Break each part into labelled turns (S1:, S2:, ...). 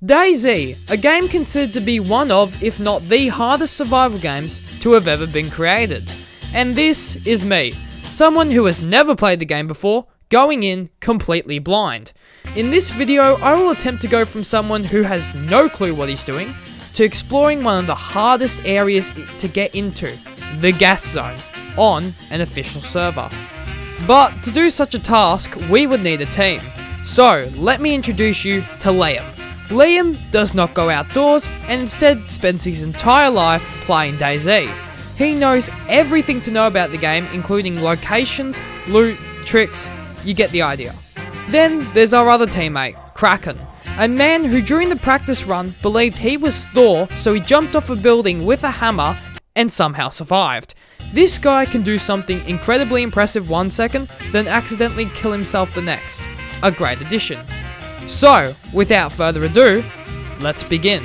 S1: DayZ, a game considered to be one of, if not the hardest survival games to have ever been created. And this is me, someone who has never played the game before, going in completely blind. In this video, I will attempt to go from someone who has no clue what he's doing, to exploring one of the hardest areas to get into, the gas zone, on an official server. But to do such a task, we would need a team. So, let me introduce you to Liam. Liam does not go outdoors and instead spends his entire life playing DayZ. He knows everything to know about the game, including locations, loot, tricks, you get the idea. Then there's our other teammate, Kraken, a man who during the practice run believed he was Thor, so he jumped off a building with a hammer and somehow survived. This guy can do something incredibly impressive 1 second, then accidentally kill himself the next. A great addition. So, without further ado, let's begin.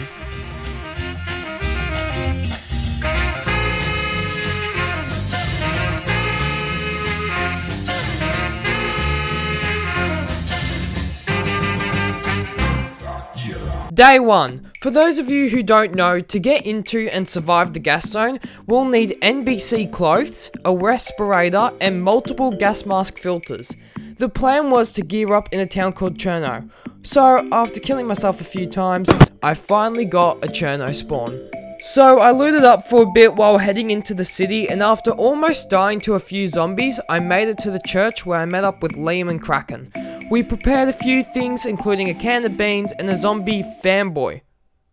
S1: Day 1. For those of you who don't know, to get into and survive the gas zone, we'll need NBC clothes, a respirator, and multiple gas mask filters. The plan was to gear up in a town called Cherno. So, after killing myself a few times, I finally got a Cherno spawn. So, I looted up for a bit while heading into the city, and after almost dying to a few zombies, I made it to the church where I met up with Liam and Kraken. We prepared a few things, including a can of beans and a zombie fanboy.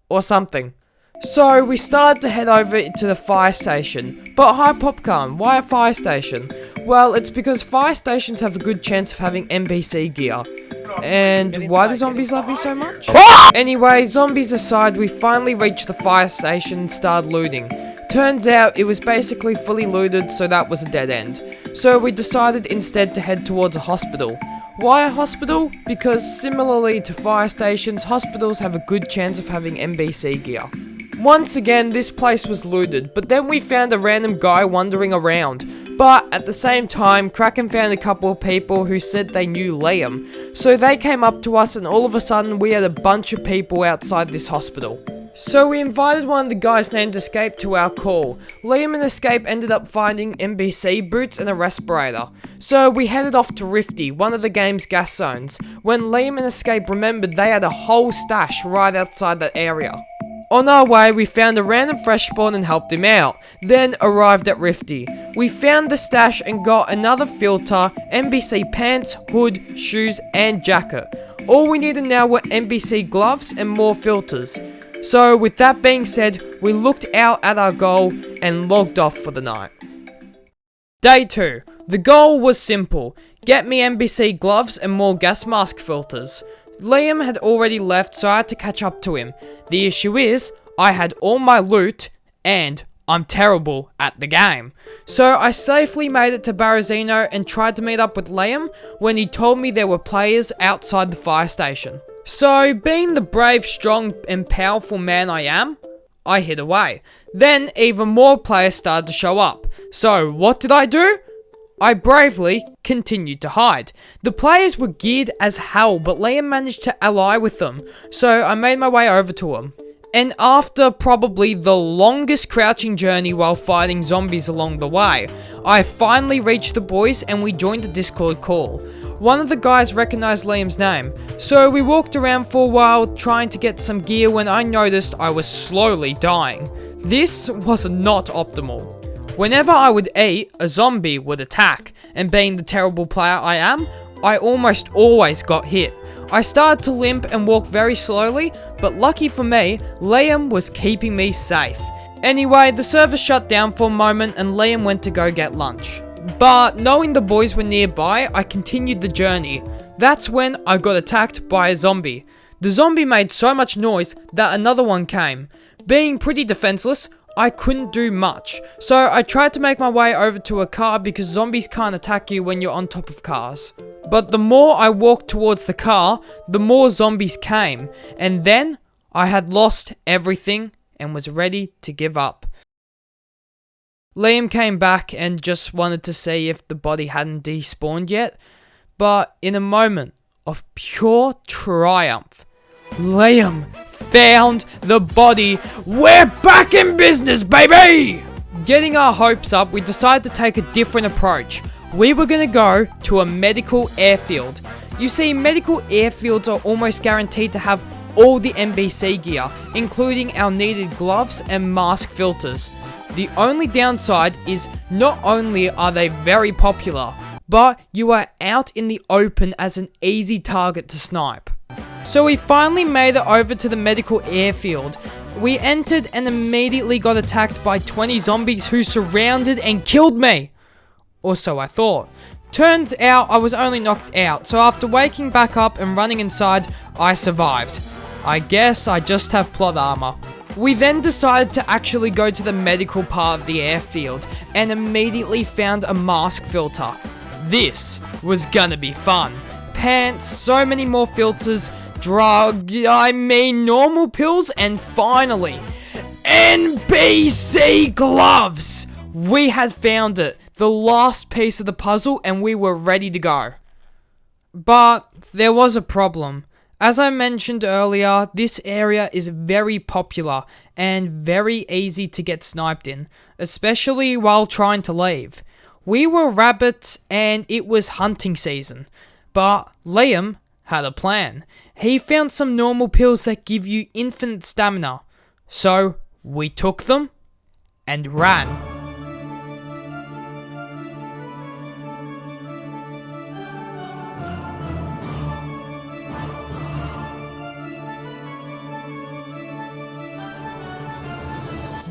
S1: Or something. So, we started to head over to the fire station. But hi Popcorn, why a fire station? Well, it's because fire stations have a good chance of having NPC gear. And why do zombies love me so much? Anyway, zombies aside, we finally reached the fire station and started looting. Turns out it was basically fully looted, so that was a dead end. So we decided instead to head towards a hospital. Why a hospital? Because similarly to fire stations, hospitals have a good chance of having NPC gear. Once again, this place was looted, but then we found a random guy wandering around. But at the same time, Kraken found a couple of people who said they knew Liam. So they came up to us and all of a sudden we had a bunch of people outside this hospital. So we invited one of the guys named Escape to our call. Liam and Escape ended up finding NBC boots and a respirator. So we headed off to Rifty, one of the game's gas zones, when Liam and Escape remembered they had a whole stash right outside that area. On our way, we found a random fresh spawn and helped him out, then arrived at Rifty. We found the stash and got another filter, NBC pants, hood, shoes, and jacket. All we needed now were NBC gloves and more filters. So with that being said, we looked out at our goal and logged off for the night. Day 2. The goal was simple, get me NBC gloves and more gas mask filters. Liam had already left, so I had to catch up to him. The issue is, I had all my loot, and I'm terrible at the game. So I safely made it to Barazino and tried to meet up with Liam when he told me there were players outside the fire station. So, being the brave, strong, and powerful man I am, I hid away. Then, even more players started to show up. So, what did I do? I bravely continued to hide. The players were geared as hell, but Liam managed to ally with them, so I made my way over to him. And after probably the longest crouching journey while fighting zombies along the way, I finally reached the boys and we joined a Discord call. One of the guys recognized Liam's name, so we walked around for a while trying to get some gear when I noticed I was slowly dying. This was not optimal. Whenever I would eat, a zombie would attack, and being the terrible player I am, I almost always got hit. I started to limp and walk very slowly, but lucky for me, Liam was keeping me safe. Anyway, the server shut down for a moment and Liam went to go get lunch. But knowing the boys were nearby, I continued the journey. That's when I got attacked by a zombie. The zombie made so much noise that another one came. Being pretty defenseless, I couldn't do much, so I tried to make my way over to a car because zombies can't attack you when you're on top of cars. But the more I walked towards the car, the more zombies came, and then I had lost everything and was ready to give up. Liam came back and just wanted to see if the body hadn't despawned yet, but in a moment of pure triumph, Liam found the body. We're back in business, baby! Getting our hopes up, we decided to take a different approach. We were gonna go to a medical airfield. You see, medical airfields are almost guaranteed to have all the NBC gear, including our needed gloves and mask filters. The only downside is not only are they very popular, but you are out in the open as an easy target to snipe. So we finally made it over to the medical airfield. We entered and immediately got attacked by 20 zombies who surrounded and killed me. Or so I thought. Turns out I was only knocked out, so after waking back up and running inside, I survived. I guess I just have plot armor. We then decided to actually go to the medical part of the airfield and immediately found a mask filter. This was gonna be fun. Pants, so many more filters, normal pills, and finally, NBC gloves! We had found it, the last piece of the puzzle, and we were ready to go. But there was a problem. As I mentioned earlier, this area is very popular and very easy to get sniped in, especially while trying to leave. We were rabbits and it was hunting season, but Liam had a plan. He found some normal pills that give you infinite stamina, so we took them and ran.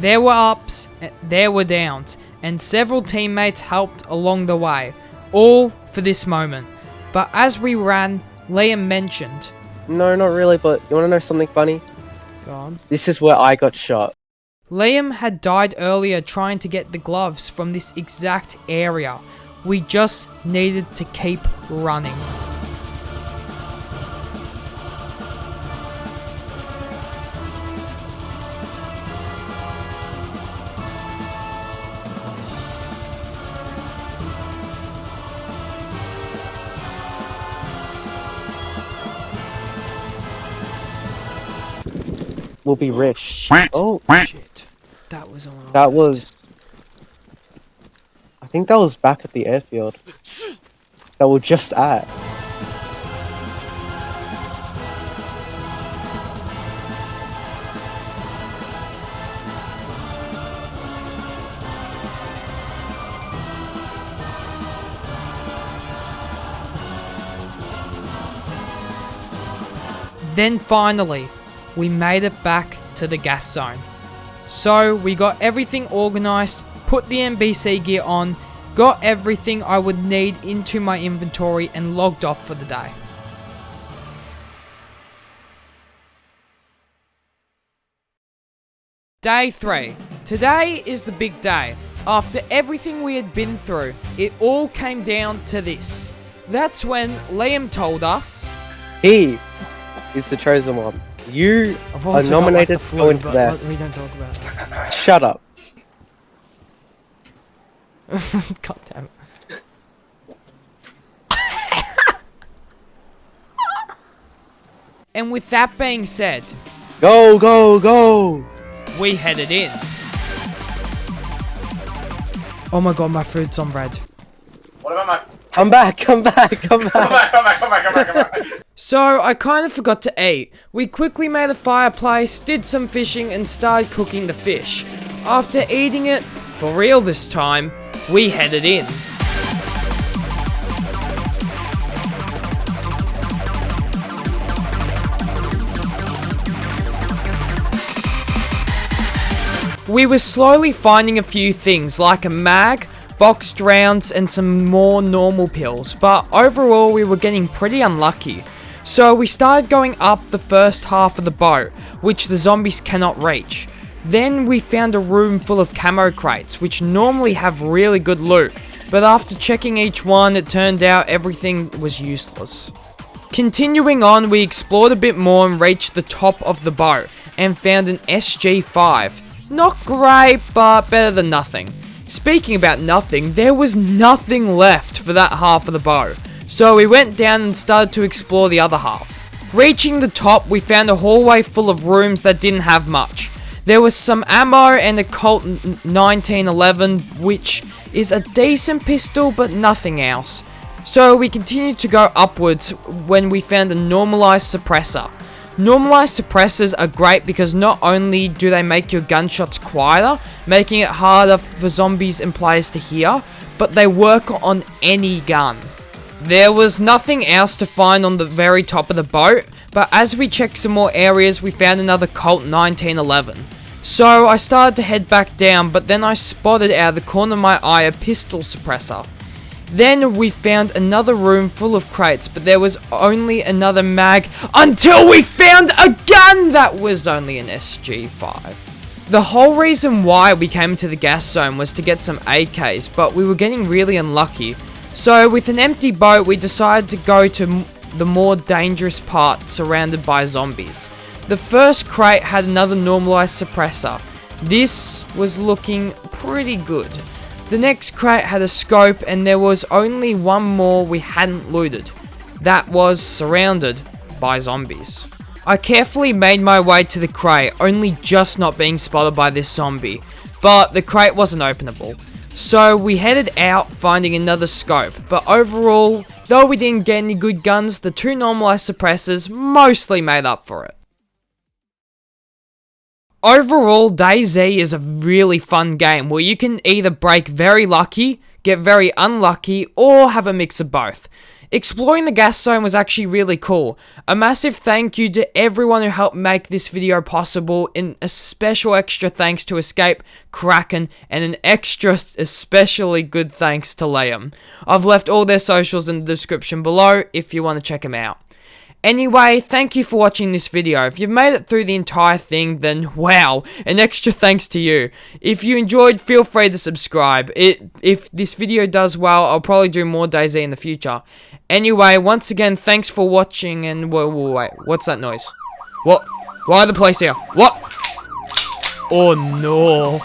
S1: There were ups, there were downs, and several teammates helped along the way, all for this moment. But as we ran, Liam mentioned...
S2: No, not really, but you want to know something funny?
S1: Go on.
S2: This is where I got shot.
S1: Liam had died earlier trying to get the gloves from this exact area. We just needed to keep running.
S2: We'll be rich.
S1: Shit.
S2: Oh,
S1: shit. That was on.
S2: that was... I think that was back at the airfield. That we're just at.
S1: Then finally, we made it back to the gas zone. So we got everything organized, put the NBC gear on, got everything I would need into my inventory and logged off for the day. Day 3. Today is the big day. After everything we had been through, it all came down to this. That's when Liam told us...
S2: He is the chosen one. You are nominated to go into there.
S1: We don't talk about it.
S2: Shut up.
S1: God damn it. And with that being said,
S2: Go, go, go!
S1: we headed in. Oh my god, my food's on red.
S3: What about my...
S2: Come back, come back, come back!
S3: Come back.
S1: So, I kind of forgot to eat. We quickly made a fireplace, did some fishing, and started cooking the fish. After eating it, for real this time, we headed in. We were slowly finding a few things, like a mag, boxed rounds, and some more normal pills, but overall we were getting pretty unlucky. So we started going up the first half of the boat, which the zombies cannot reach. Then we found a room full of camo crates, which normally have really good loot, but after checking each one, it turned out everything was useless. Continuing on, we explored a bit more and reached the top of the boat, and found an SG5. Not great, but better than nothing. Speaking about nothing, there was nothing left for that half of the boat, so we went down and started to explore the other half. Reaching the top, we found a hallway full of rooms that didn't have much. There was some ammo and a Colt 1911, which is a decent pistol, but nothing else. So we continued to go upwards when we found a normalized suppressor. Normalized suppressors are great because not only do they make your gunshots quieter, making it harder for zombies and players to hear, but they work on any gun. There was nothing else to find on the very top of the boat, but as we checked some more areas, we found another Colt 1911. So I started to head back down, but then I spotted out of the corner of my eye a pistol suppressor. Then we found another room full of crates, but there was only another mag until we found a gun that was only an SG5. The whole reason why we came to the gas zone was to get some AKs, but we were getting really unlucky. So with an empty boat, we decided to go to the more dangerous part surrounded by zombies. The first crate had another normalized suppressor. This was looking pretty good. The next crate had a scope, and there was only one more we hadn't looted. That was surrounded by zombies. I carefully made my way to the crate, only just not being spotted by this zombie, but the crate wasn't openable. So we headed out finding another scope, but overall, though we didn't get any good guns, the two normalized suppressors mostly made up for it. Overall, DayZ is a really fun game where you can either break very lucky, get very unlucky, or have a mix of both. Exploring the gas zone was actually really cool. A massive thank you to everyone who helped make this video possible, and a special extra thanks to Escape, Kraken, and an extra especially good thanks to Liam. I've left all their socials in the description below if you want to check them out. Anyway, thank you for watching this video. If you've made it through the entire thing, then wow, an extra thanks to you. If you enjoyed, feel free to subscribe. If this video does well, I'll probably do more DayZ in the future. Anyway, once again, thanks for watching, and wait, what's that noise? What? Why the police here? What? Oh no.